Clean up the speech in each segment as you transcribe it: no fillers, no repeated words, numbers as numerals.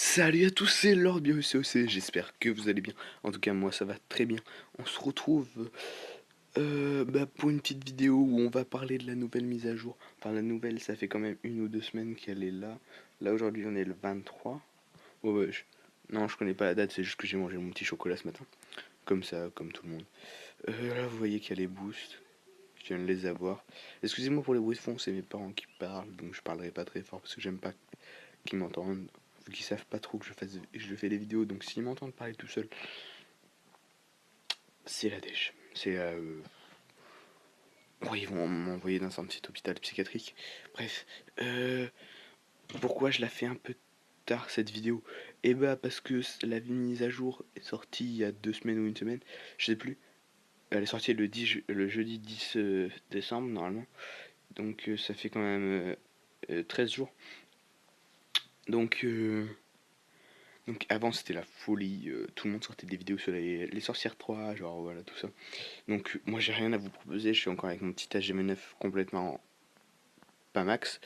Salut à tous, c'est Lord BioCOC, j'espère que vous allez bien. En tout cas, moi ça va très bien. On se retrouve pour une petite vidéo où on va parler de la nouvelle mise à jour. Enfin, la nouvelle, ça fait quand même 1 ou 2 semaines qu'elle est là. Là, aujourd'hui, on est le 23. Oh, ouais, non, je connais pas la date, c'est juste que j'ai mangé mon petit chocolat ce matin. Comme ça, comme tout le monde. Là, vous voyez qu'il y a les boosts. Je viens de les avoir. Excusez-moi pour les bruits de fond, c'est mes parents qui parlent, donc je parlerai pas très fort parce que j'aime pas qu'ils m'entendent, vu qu'ils savent pas trop que je fais des vidéos, donc s'ils m'entendent parler tout seul, c'est la dèche. C'est oui, ils vont m'envoyer dans un petit hôpital psychiatrique. Bref, euh, pourquoi je la fais un peu tard cette vidéo? Eh bah parce que la mise à jour est sortie il y a 2 semaines ou une semaine, je sais plus. Elle est sortie le jeudi 10 décembre normalement, donc ça fait quand même 13 jours. Donc Donc avant c'était la folie, tout le monde sortait des vidéos sur les sorcières 3, genre voilà tout ça. Donc moi j'ai rien à vous proposer, je suis encore avec mon petit HGM9 complètement pas max.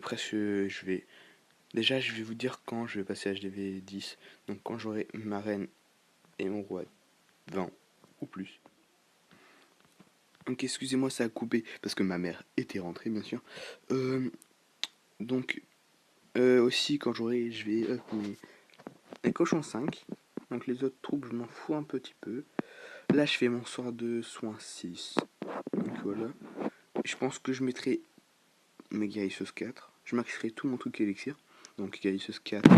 Presque je vais. Déjà je vais vous dire quand je vais passer HDV 10. Donc quand j'aurai ma reine et mon roi 20 ou plus. Donc excusez-moi ça a coupé parce que ma mère était rentrée bien sûr. Euh, donc aussi quand j'aurai je vais up mes cochons 5. Donc les autres troupes je m'en fous un petit peu. Là, je fais mon sort de soin 6. Donc voilà. Je pense que je mettrai mes guérisseuse 4. Je maxerai tout mon truc élixir. Donc guérisseuse 4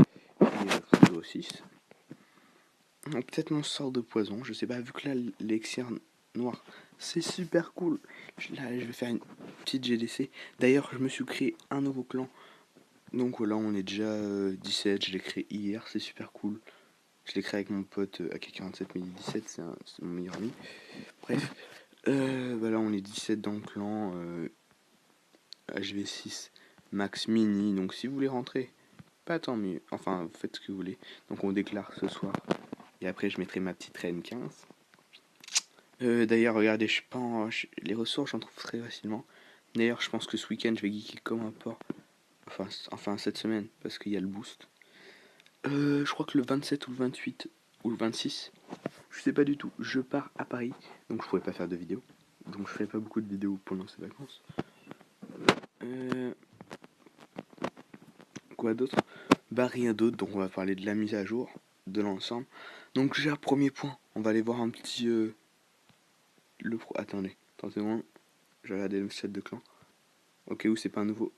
et 6. Donc peut-être mon sort de poison. Je sais pas, vu que là, l'élixir noir, c'est super cool. Là, je vais faire une petite GDC. D'ailleurs, je me suis créé un nouveau clan. Donc voilà, on est déjà 17. Je l'ai créé hier, c'est super cool. Je l'ai créé avec mon pote AK47 c'est mon meilleur ami. Bref, là on est 17 dans le clan, HV6 max mini, donc si vous voulez rentrer, pas tant mieux, enfin vous faites ce que vous voulez. Donc on déclare ce soir, et après je mettrai ma petite reine 15. D'ailleurs regardez, les ressources j'en trouve très facilement. D'ailleurs je pense que ce week-end je vais geeker comme un porc, enfin cette semaine, parce qu'il y a le boost. Je crois que le 27 ou le 28 ou le 26, je sais pas du tout, je pars à Paris, donc je pourrais pas faire de vidéo. Donc je ferai pas beaucoup de vidéos pendant ces vacances. Euh, quoi d'autre? Bah rien d'autre, donc on va parler de la mise à jour de l'ensemble. Donc j'ai un premier point, on va aller voir un petit attendez, attendez-moi, je vais regarder le set de clan. Ok, où c'est pas un nouveau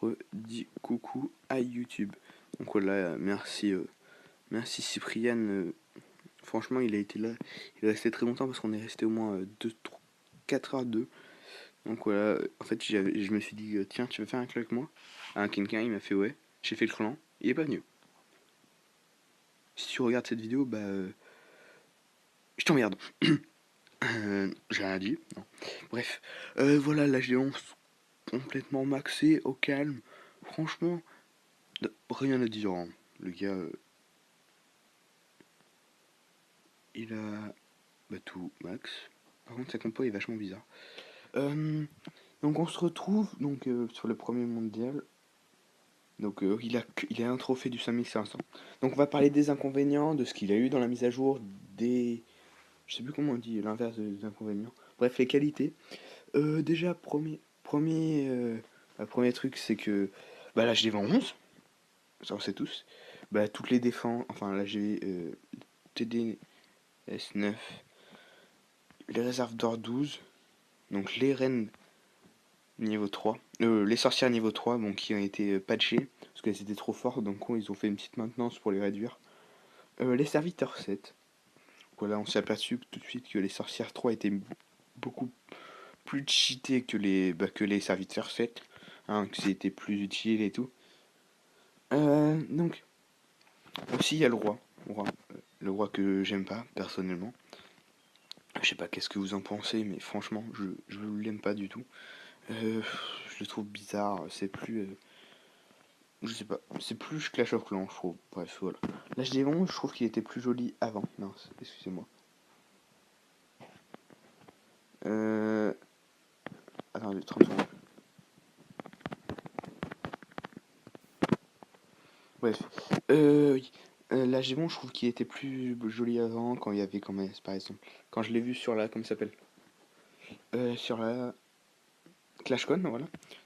redis coucou à YouTube. Donc voilà, merci Cyprien. Franchement, il a été là, il est resté très longtemps parce qu'on est resté au moins 4 heures 2. Donc voilà, en fait, je me suis dit, tiens, tu veux faire un clan avec moi? Quelqu'un, il m'a fait ouais. J'ai fait le clan, il est pas venu. Si tu regardes cette vidéo, je t'emmerde. J'ai rien dit, non. Bref, voilà, la G11 complètement maxé, au calme. Franchement, rien à dire, hein. Le gars, il a tout max. Par contre, sa compo est vachement bizarre. Donc on se retrouve sur le premier mondial. Donc il a un trophée du 5500. Donc on va parler des inconvénients, de ce qu'il a eu dans la mise à jour, des... Je sais plus comment on dit l'inverse des inconvénients. Bref, les qualités. Déjà, premier truc, c'est que là je les vends 11, ça on sait tous. Toutes les défenses, enfin là j'ai TD S9, les réserves d'or 12, donc les reines niveau 3, les sorcières niveau 3, bon, qui ont été patchées, parce qu'elles étaient trop fortes, donc ils ont fait une petite maintenance pour les réduire. Les serviteurs 7, voilà, on s'est aperçu tout de suite que les sorcières 3 étaient beaucoup plus cheatées que les serviteurs 7, hein, que c'était plus utile et tout. Donc, aussi il y a le roi que j'aime pas, personnellement. Je sais pas qu'est-ce que vous en pensez, mais franchement, je l'aime pas du tout. Je le trouve bizarre, c'est plus... je sais pas, c'est plus Clash of Clans, je trouve. Bref, voilà. Là, je trouve qu'il était plus joli avant. Mince, excusez-moi. Euh... Attendez, 30 secondes. Bref. Oui. La Gévon, je trouve qu'il était plus joli avant, quand il y avait quand même, par exemple. Quand je l'ai vu sur la, comment ça s'appelle sur la ClashCon, voilà.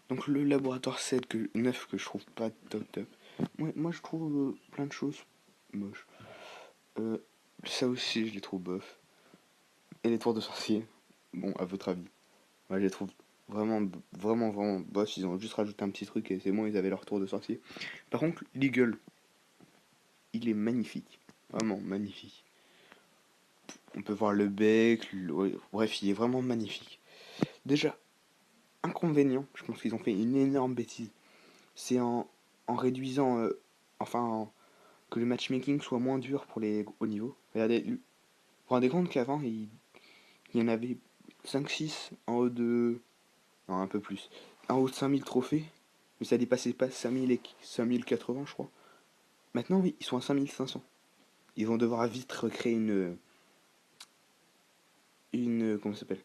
Donc le laboratoire 7 9 que je trouve pas top top. Moi je trouve plein de choses moches. Euh, Ça aussi je les trouve bof. Et les tours de sorcier, bon à votre avis. Moi je les trouve vraiment bof. Ils ont juste rajouté un petit truc et c'est bon, ils avaient leur tour de sorcier. Par contre l'Eagle, il est magnifique. Vraiment magnifique. On peut voir le bec, ouais, bref il est vraiment magnifique. Déjà, inconvénient, je pense qu'ils ont fait une énorme bêtise. C'est en réduisant, enfin, que le matchmaking soit moins dur pour les hauts niveaux. Regardez, vous vous rendez compte qu'avant, il y en avait 5 6 en haut de. Non, un peu plus. En haut de 5000 trophées, mais ça dépassait pas 5000 et 5080, je crois. Maintenant, oui, ils sont à 5500. Ils vont devoir vite recréer une. Comment ça s'appelle?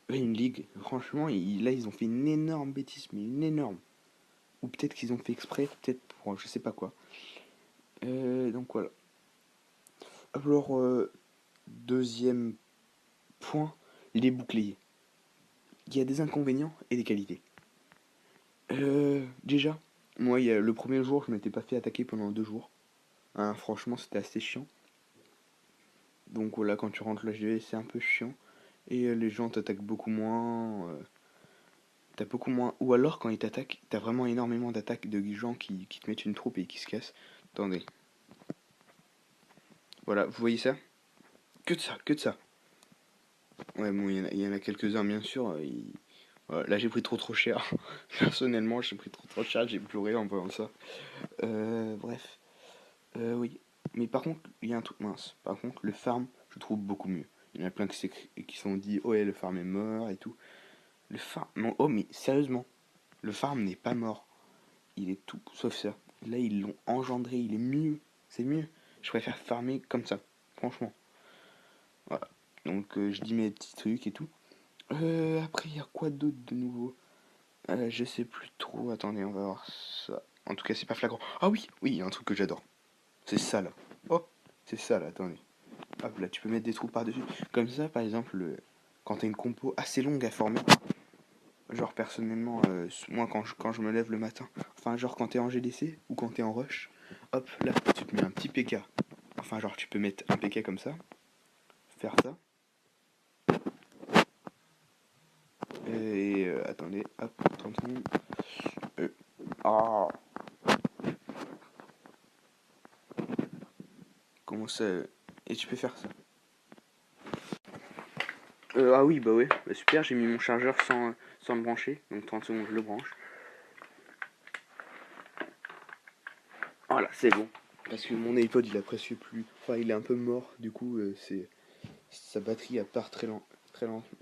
Ouais, une ligue. Franchement, là, ils ont fait une énorme bêtise, mais une énorme. Ou peut-être qu'ils ont fait exprès, peut-être pour je sais pas quoi. Donc voilà. Alors, deuxième point, les boucliers. Il y a des inconvénients et des qualités. Déjà, moi, le premier jour, je m'étais pas fait attaquer pendant 2 jours. Hein, franchement, c'était assez chiant. Donc voilà, quand tu rentres l'HDV, c'est un peu chiant. Et les gens t'attaquent beaucoup moins. T'as beaucoup moins. Ou alors, quand ils t'attaquent, t'as vraiment énormément d'attaques de gens qui te mettent une troupe et qui se cassent. Attendez. Voilà, vous voyez ça? Que de ça, que de ça. Ouais, bon, il y en a quelques-uns, bien sûr. Voilà, là, j'ai pris trop cher. Personnellement, j'ai pris trop cher, j'ai pleuré en voyant ça. Bref. Oui. Mais par contre, il y a un truc mince. Par contre, le farm, je trouve beaucoup mieux. Il y en a plein qui sont dit, oh, ouais, le farm est mort et tout. Le farm. Non, oh, mais sérieusement, le farm n'est pas mort. Il est tout sauf ça. Là, ils l'ont engendré, il est mieux. C'est mieux. Je préfère farmer comme ça. Franchement. Voilà. Donc, je dis mes petits trucs et tout. Après, il y a quoi d'autre de nouveau? Je sais plus trop. Attendez, on va voir ça. En tout cas, c'est pas flagrant. Ah oui, oui, il y a un truc que j'adore. C'est ça là. Oh, c'est ça là, attendez. Hop là, tu peux mettre des trous par-dessus. Comme ça, par exemple, quand t'as une compo assez longue à former, genre personnellement, moi quand je me lève le matin, enfin genre quand t'es en GDC ou quand t'es en rush, hop là, tu te mets un petit PK. Enfin genre tu peux mettre un PK comme ça, faire ça. Et attendez, hop, 30 secondes. Ah, comment ça? Et tu peux faire ça. Ah oui, bah ouais, bah super, j'ai mis mon chargeur sans le brancher, donc 30 secondes je le branche. Voilà, c'est bon. Parce que mon iPod il a presque plus. Enfin, il est un peu mort, du coup, sa batterie elle part très lent,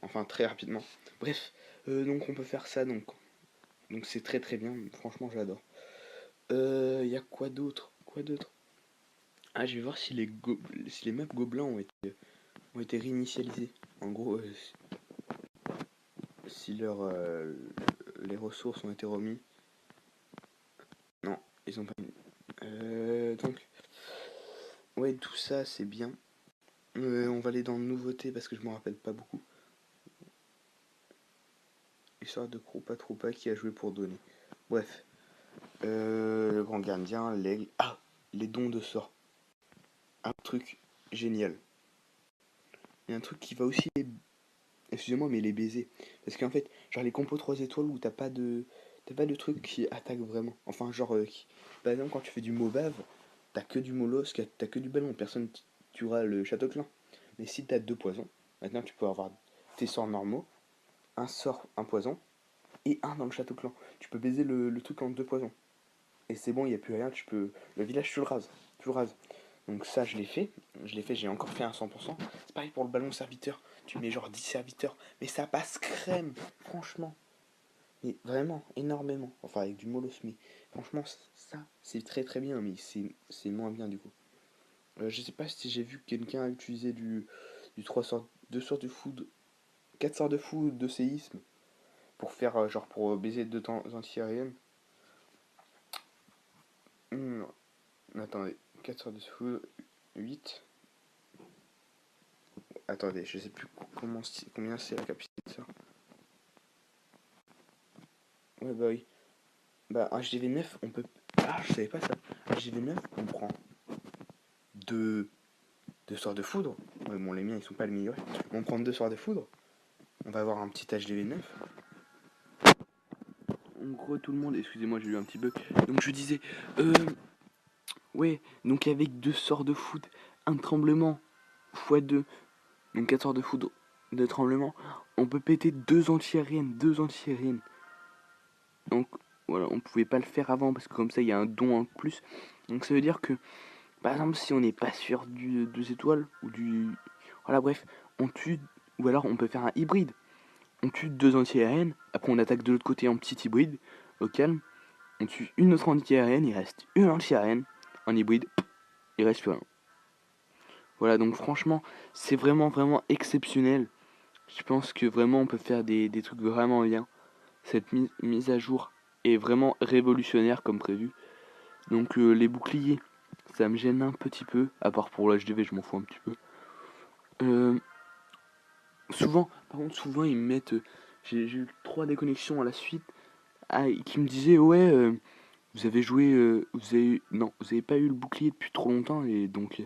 enfin très rapidement. Bref, donc on peut faire ça, donc c'est très bien, franchement j'adore. Il y a quoi d'autre? Quoi d'autre? Ah, je vais voir si les maps gobelins ont été réinitialisées. En gros, si les ressources ont été remis. Non, ils ont pas mis. Donc, ouais, tout ça c'est bien. On va aller dans nouveautés parce que je me rappelle pas beaucoup. Histoire de Krupa Troupa qui a joué pour donner. Bref, le grand gardien, l'aigle. Ah, les dons de sort. Un truc génial. Il y a un truc qui va aussi excusez-moi, mais les baiser. Parce qu'en fait, genre les compos 3 étoiles où t'as pas de truc qui attaque vraiment. Enfin, genre, par exemple, quand tu fais du Mobave, t'as que du Molos, t'as que du ballon. Personne tuera le château clin. Mais si t'as 2 poisons, maintenant tu peux avoir tes sorts normaux, un sort, un poison, et un dans le château clan. Tu peux baiser le truc en 2 poisons. Et c'est bon, il n'y a plus rien, tu peux. Le village, tu le rases. Tu le rases. Donc ça, je l'ai fait. J'ai encore fait un 100%. C'est pareil pour le ballon serviteur. Tu mets genre 10 serviteurs. Mais ça passe crème, franchement. Mais vraiment, énormément. Enfin, avec du molos, mais franchement, ça, c'est très bien. Mais c'est moins bien du coup. Je sais pas si j'ai vu quelqu'un utiliser du 3 sorts, 2 sorts de foudre, 4 sorts de foudre de séisme pour faire, genre, pour baiser 2 temps anti-aériennes. Attendez, 4 sortes de foudre, 8. Attendez, je sais plus combien c'est la capacité de ça. Ouais, bah oui. Bah, un HDV9, on peut. Ah, je savais pas ça. Un HDV9, on prend deux, deux sorts de foudre. Ouais, bon, les miens, ils sont pas améliorés. On prend deux sorts de foudre. On va avoir un petit HDV9. En gros, tout le monde. Excusez-moi, j'ai eu un petit bug. Donc, je disais. Ouais, donc avec deux sorts de foudre, un tremblement x 2, donc 4 sorts de foudre de tremblement, on peut péter deux anti-aériennes, Donc voilà, on pouvait pas le faire avant parce que comme ça il y a un don en plus. Donc ça veut dire que par exemple si on n'est pas sûr du 2 étoiles ou du voilà bref, on tue ou alors on peut faire un hybride. On tue deux anti-aériennes, après on attaque de l'autre côté en petit hybride au calme. On tue une autre anti-aérienne, il reste une anti-aérienne en hybride, il reste plus rien. Voilà, donc franchement, c'est vraiment exceptionnel. Je pense que vraiment on peut faire des trucs vraiment bien. Cette mise à jour est vraiment révolutionnaire comme prévu. Donc les boucliers, ça me gêne un petit peu, à part pour l'HDV, je m'en fous un petit peu. Souvent, par contre, souvent ils me mettent. J'ai eu 3 déconnexions à la suite qui me disaient ouais, vous avez joué. Non, vous avez pas eu le bouclier depuis trop longtemps et donc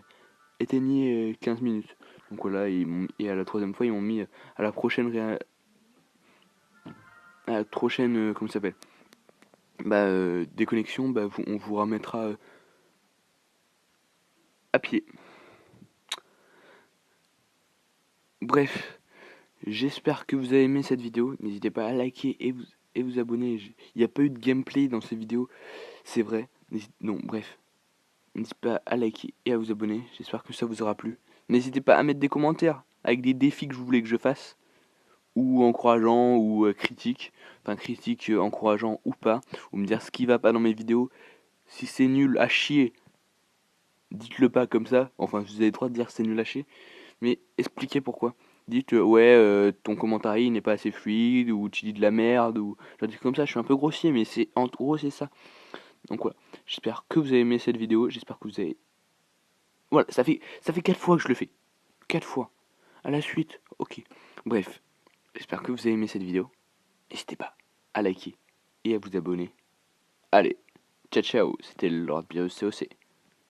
éteignez 15 minutes. Donc voilà, et à la troisième fois, ils m'ont mis à la prochaine comment ça s'appelle, déconnexion, on vous remettra à pied. Bref, j'espère que vous avez aimé cette vidéo. N'hésitez pas à liker et vous abonner. Il n'y a pas eu de gameplay dans ces vidéos, c'est vrai. Non, bref. N'hésitez pas à liker et à vous abonner. J'espère que ça vous aura plu. N'hésitez pas à mettre des commentaires avec des défis que je voulais que je fasse, ou encourageant ou critique, enfin critique encourageant ou pas, ou me dire ce qui va pas dans mes vidéos. Si c'est nul à chier, dites-le pas comme ça, enfin vous avez le droit de dire c'est nul à chier, mais expliquez pourquoi. Dites ouais, ton commentaire il n'est pas assez fluide, ou tu dis de la merde, ou je dis comme ça, je suis un peu grossier, mais c'est en gros c'est ça. Donc voilà, j'espère que vous avez aimé cette vidéo, j'espère que vous avez... Voilà, ça fait 4 fois que je le fais. 4 fois. À la suite, ok. Bref, j'espère que vous avez aimé cette vidéo. N'hésitez pas à liker et à vous abonner. Allez, ciao ciao, c'était Lord Bios COC.